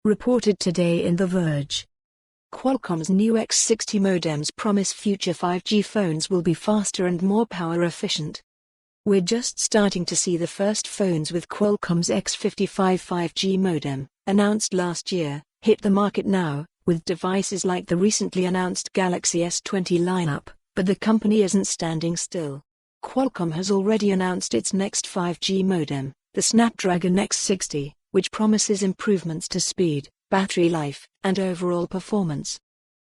reported today in The Verge. Qualcomm's new X60 modems promise future 5G phones will be faster and more power efficient. We're just starting to see the first phones with Qualcomm's X55 5G modem, announced last year, hit the market now, with devices like the recently announced Galaxy S20 lineup, but the company isn't standing still. Qualcomm has already announced its next 5G modem, the Snapdragon X60, which promises improvements to speed, battery life, and overall performance.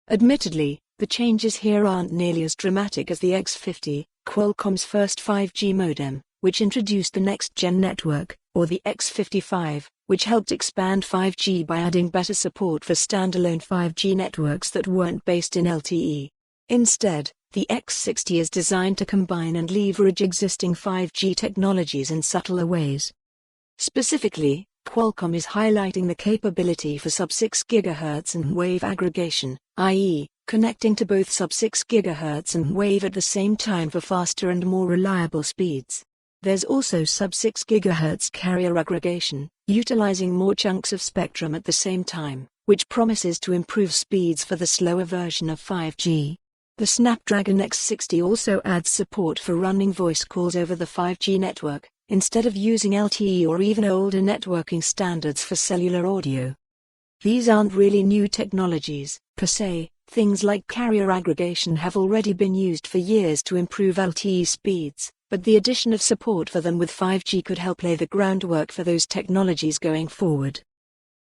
Admittedly, the changes here aren't nearly as dramatic as the X50, Qualcomm's first 5G modem, which introduced the next-gen network, or the X55, which helped expand 5G by adding better support for standalone 5G networks that weren't based in LTE. Instead, the X60 is designed to combine and leverage existing 5G technologies in subtler ways. Specifically, Qualcomm is highlighting the capability for sub-6 GHz and wave aggregation, i.e., connecting to both sub-6 GHz and wave at the same time for faster and more reliable speeds. There's also sub-6 GHz carrier aggregation, utilizing more chunks of spectrum at the same time, which promises to improve speeds for the slower version of 5G. The Snapdragon X60 also adds support for running voice calls over the 5G network, instead of using LTE or even older networking standards for cellular audio. These aren't really new technologies, per se. Things like carrier aggregation have already been used for years to improve LTE speeds, but the addition of support for them with 5G could help lay the groundwork for those technologies going forward.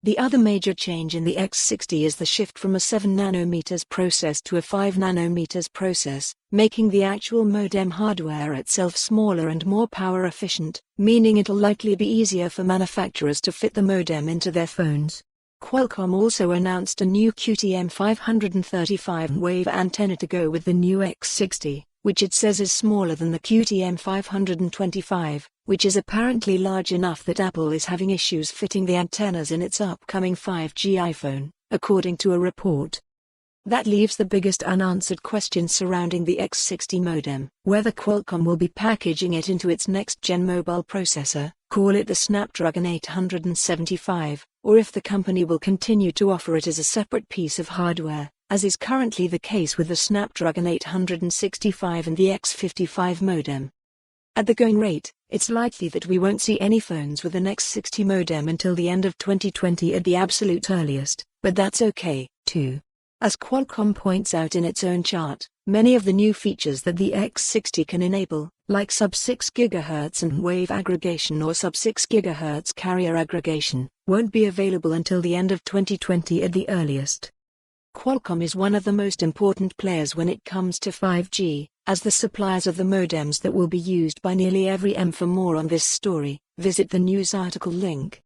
The other major change in the X60 is the shift from a 7 nanometers process to a 5 nanometers process, making the actual modem hardware itself smaller and more power efficient, meaning it'll likely be easier for manufacturers to fit the modem into their phones. Qualcomm also announced a new QTM 535 wave antenna to go with the new X60, which it says is smaller than the QTM 525, which is apparently large enough that Apple is having issues fitting the antennas in its upcoming 5G iPhone, according to a report. That leaves the biggest unanswered question surrounding the X60 modem, whether Qualcomm will be packaging it into its next-gen mobile processor, call it the Snapdragon 875, or if the company will continue to offer it as a separate piece of hardware, as is currently the case with the Snapdragon 865 and the X55 modem. At the going rate, it's likely that we won't see any phones with an X60 modem until the end of 2020 at the absolute earliest, but that's okay, too. As Qualcomm points out in its own chart, many of the new features that the X60 can enable, like sub-6 GHz and wave aggregation or sub-6 GHz carrier aggregation, won't be available until the end of 2020 at the earliest. Qualcomm is one of the most important players when it comes to 5G, as the suppliers of the modems that will be used by nearly every M. For more on this story, visit the news article link.